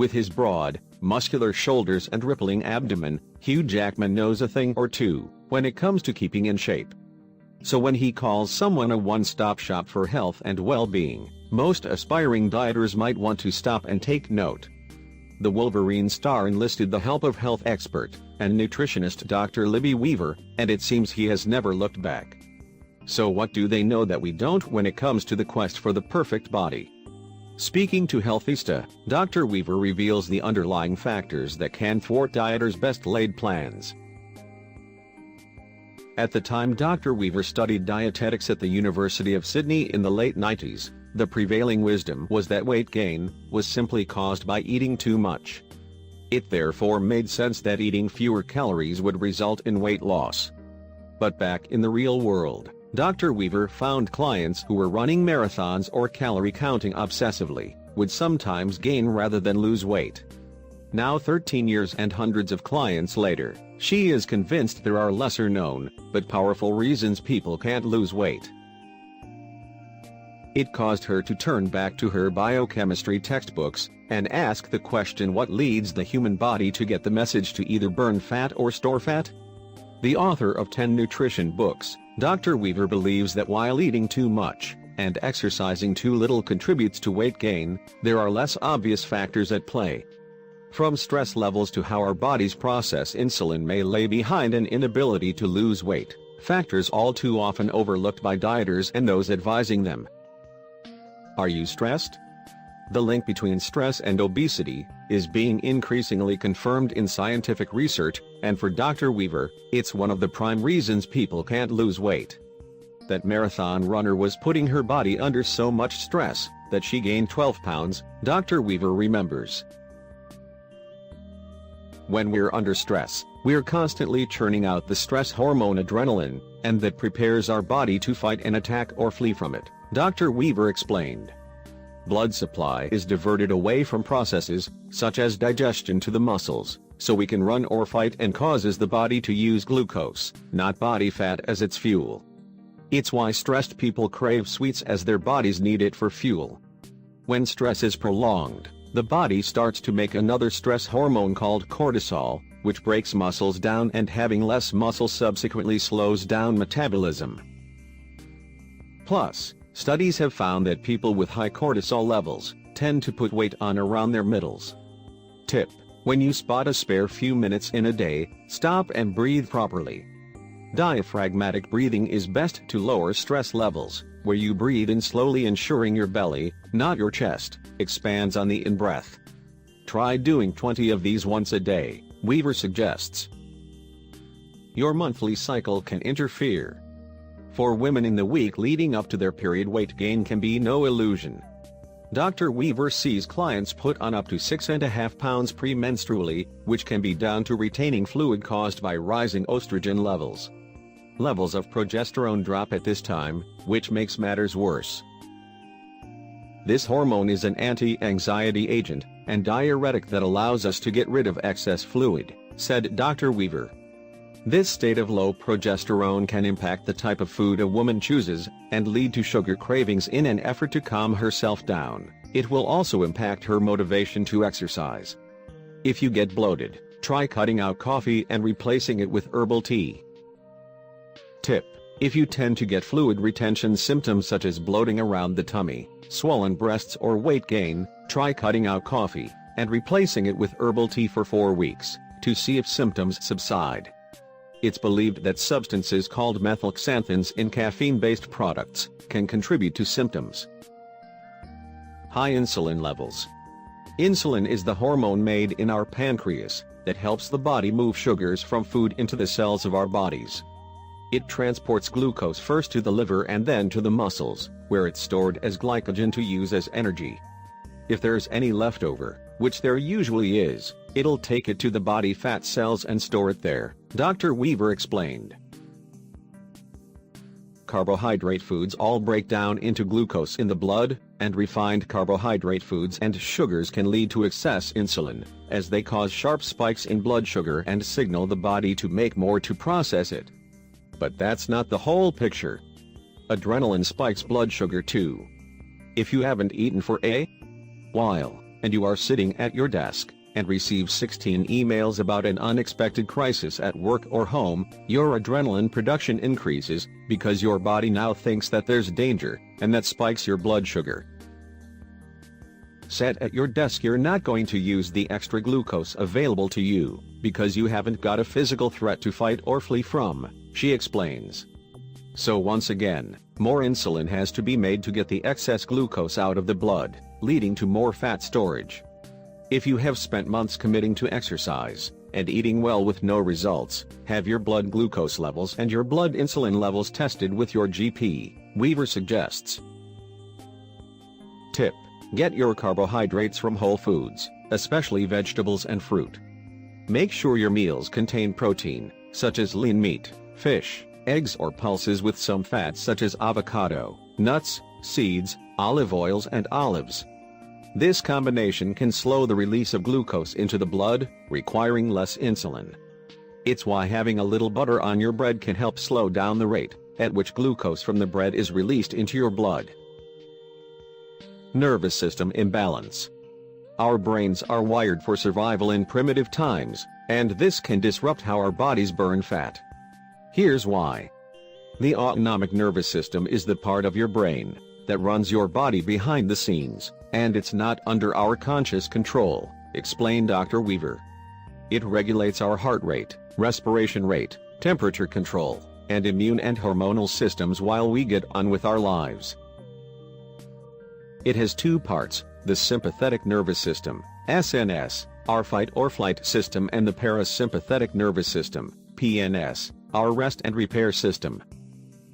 With his broad, muscular shoulders and rippling abdomen, Hugh Jackman knows a thing or two when it comes to keeping in shape. So when he calls someone a one-stop shop for health and well-being, most aspiring dieters might want to stop and take note. The Wolverine star enlisted the help of health expert and nutritionist Dr. Libby Weaver, and it seems he has never looked back. So what do they know that we don't when it comes to the quest for the perfect body? Speaking to Healthista, Dr. Weaver reveals the underlying factors that can thwart dieters' best-laid plans. At the time Dr. Weaver studied dietetics at the University of Sydney in the late 90s, the prevailing wisdom was that weight gain was simply caused by eating too much. It therefore made sense that eating fewer calories would result in weight loss. But back in the real world, Dr. Weaver found clients who were running marathons or calorie counting obsessively would sometimes gain rather than lose weight. Now 13 years and hundreds of clients later, she is convinced there are lesser known, but powerful reasons people can't lose weight. It caused her to turn back to her biochemistry textbooks and ask the question, what leads the human body to get the message to either burn fat or store fat? The author of 10 nutrition books, Dr. Weaver believes that while eating too much and exercising too little contributes to weight gain, there are less obvious factors at play. From stress levels to how our bodies process insulin may lay behind an inability to lose weight, factors all too often overlooked by dieters and those advising them. Are you stressed? The link between stress and obesity is being increasingly confirmed in scientific research, and for Dr. Weaver, it's one of the prime reasons people can't lose weight. That marathon runner was putting her body under so much stress that she gained 12 pounds, Dr. Weaver remembers. When we're under stress, we're constantly churning out the stress hormone adrenaline, and that prepares our body to fight an attack or flee from it, Dr. Weaver explained. Blood supply is diverted away from processes, such as digestion, to the muscles, so we can run or fight, and causes the body to use glucose, not body fat, as its fuel. It's why stressed people crave sweets, as their bodies need it for fuel. When stress is prolonged, the body starts to make another stress hormone called cortisol, which breaks muscles down, and having less muscle subsequently slows down metabolism. Plus, studies have found that people with high cortisol levels tend to put weight on around their middles. Tip: when you spot a spare few minutes in a day, stop and breathe properly. Diaphragmatic breathing is best to lower stress levels, where you breathe in slowly, ensuring your belly, not your chest, expands on the in-breath. Try doing 20 of these once a day, Weaver suggests. Your monthly cycle can interfere. For women, in the week leading up to their period, weight gain can be no illusion. Dr. Weaver sees clients put on up to 6.5 pounds premenstrually, which can be down to retaining fluid caused by rising estrogen levels. Levels of progesterone drop at this time, which makes matters worse. This hormone is an anti-anxiety agent and diuretic that allows us to get rid of excess fluid, said Dr. Weaver. This state of low progesterone can impact the type of food a woman chooses and lead to sugar cravings in an effort to calm herself down. It will also impact her motivation to exercise. If you get bloated, try cutting out coffee and replacing it with herbal tea. Tip: if you tend to get fluid retention symptoms such as bloating around the tummy, swollen breasts, or weight gain, try cutting out coffee and replacing it with herbal tea for 4 weeks to see if symptoms subside. It's believed that substances called methylxanthins in caffeine-based products can contribute to symptoms. High insulin levels. Insulin is the hormone made in our pancreas that helps the body move sugars from food into the cells of our bodies. It transports glucose first to the liver and then to the muscles, where it's stored as glycogen to use as energy. If there's any leftover, which there usually is, it'll take it to the body fat cells and store it there, Dr. Weaver explained. Carbohydrate foods all break down into glucose in the blood, and refined carbohydrate foods and sugars can lead to excess insulin, as they cause sharp spikes in blood sugar and signal the body to make more to process it. But that's not the whole picture. Adrenaline spikes blood sugar too. If you haven't eaten for a while, and you are sitting at your desk, and receive 16 emails about an unexpected crisis at work or home, your adrenaline production increases, because your body now thinks that there's danger, and that spikes your blood sugar. Sat at your desk, you're not going to use the extra glucose available to you, because you haven't got a physical threat to fight or flee from, she explains. So once again, more insulin has to be made to get the excess glucose out of the blood, leading to more fat storage. If you have spent months committing to exercise, and eating well with no results, have your blood glucose levels and your blood insulin levels tested with your GP, Weaver suggests. Tip: get your carbohydrates from whole foods, especially vegetables and fruit. Make sure your meals contain protein, such as lean meat, fish, eggs or pulses with some fats such as avocado, nuts, seeds, olive oils and olives. This combination can slow the release of glucose into the blood, requiring less insulin. It's why having a little butter on your bread can help slow down the rate at which glucose from the bread is released into your blood. Nervous system imbalance. Our brains are wired for survival in primitive times, and this can disrupt how our bodies burn fat. Here's why. The autonomic nervous system is the part of your brain that runs your body behind the scenes, and it's not under our conscious control, explained Dr. Weaver. It regulates our heart rate, respiration rate, temperature control, and immune and hormonal systems while we get on with our lives. It has two parts: the sympathetic nervous system, SNS, our fight or flight system, and the parasympathetic nervous system, PNS, our rest and repair system.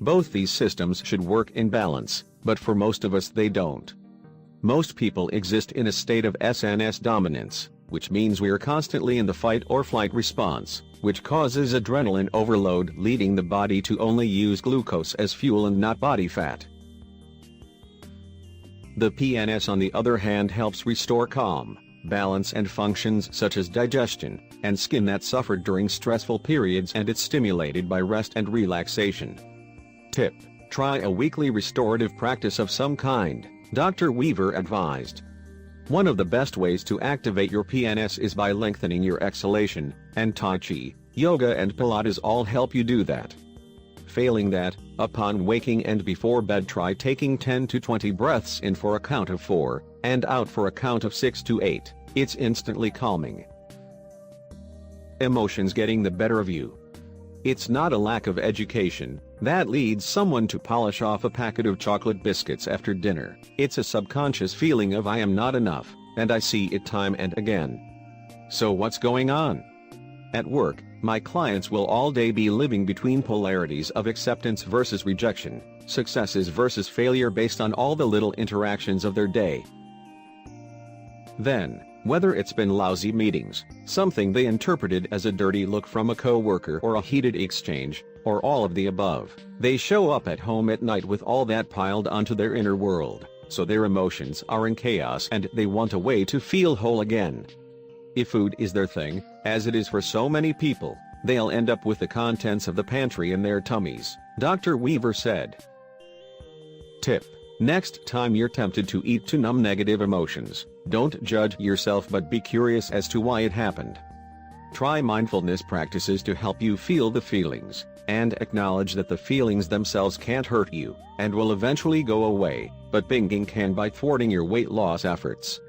Both these systems should work in balance, but for most of us they don't. Most people exist in a state of SNS dominance, which means we are constantly in the fight or flight response, which causes adrenaline overload, leading the body to only use glucose as fuel and not body fat. The PNS, on the other hand, helps restore calm, balance and functions such as digestion and skin that suffered during stressful periods, and it's stimulated by rest and relaxation. Tip: try a weekly restorative practice of some kind, Dr. Weaver advised. One of the best ways to activate your PNS is by lengthening your exhalation, and Tai Chi, yoga and Pilates all help you do that. Failing that, upon waking and before bed, try taking 10 to 20 breaths in for a count of 4, and out for a count of 6 to 8, it's instantly calming. Emotions getting the better of you. It's not a lack of education that leads someone to polish off a packet of chocolate biscuits after dinner. It's a subconscious feeling of I am not enough, and I see it time and again. So what's going on? At work, my clients will all day be living between polarities of acceptance versus rejection, successes versus failure based on all the little interactions of their day. Then, whether it's been lousy meetings, something they interpreted as a dirty look from a coworker, or a heated exchange, or all of the above, they show up at home at night with all that piled onto their inner world, so their emotions are in chaos and they want a way to feel whole again. If food is their thing, as it is for so many people, they'll end up with the contents of the pantry in their tummies, Dr. Weaver said. Tip: next time you're tempted to eat to numb negative emotions, don't judge yourself but be curious as to why it happened. Try mindfulness practices to help you feel the feelings, and acknowledge that the feelings themselves can't hurt you, and will eventually go away, but binging can by thwarting your weight loss efforts.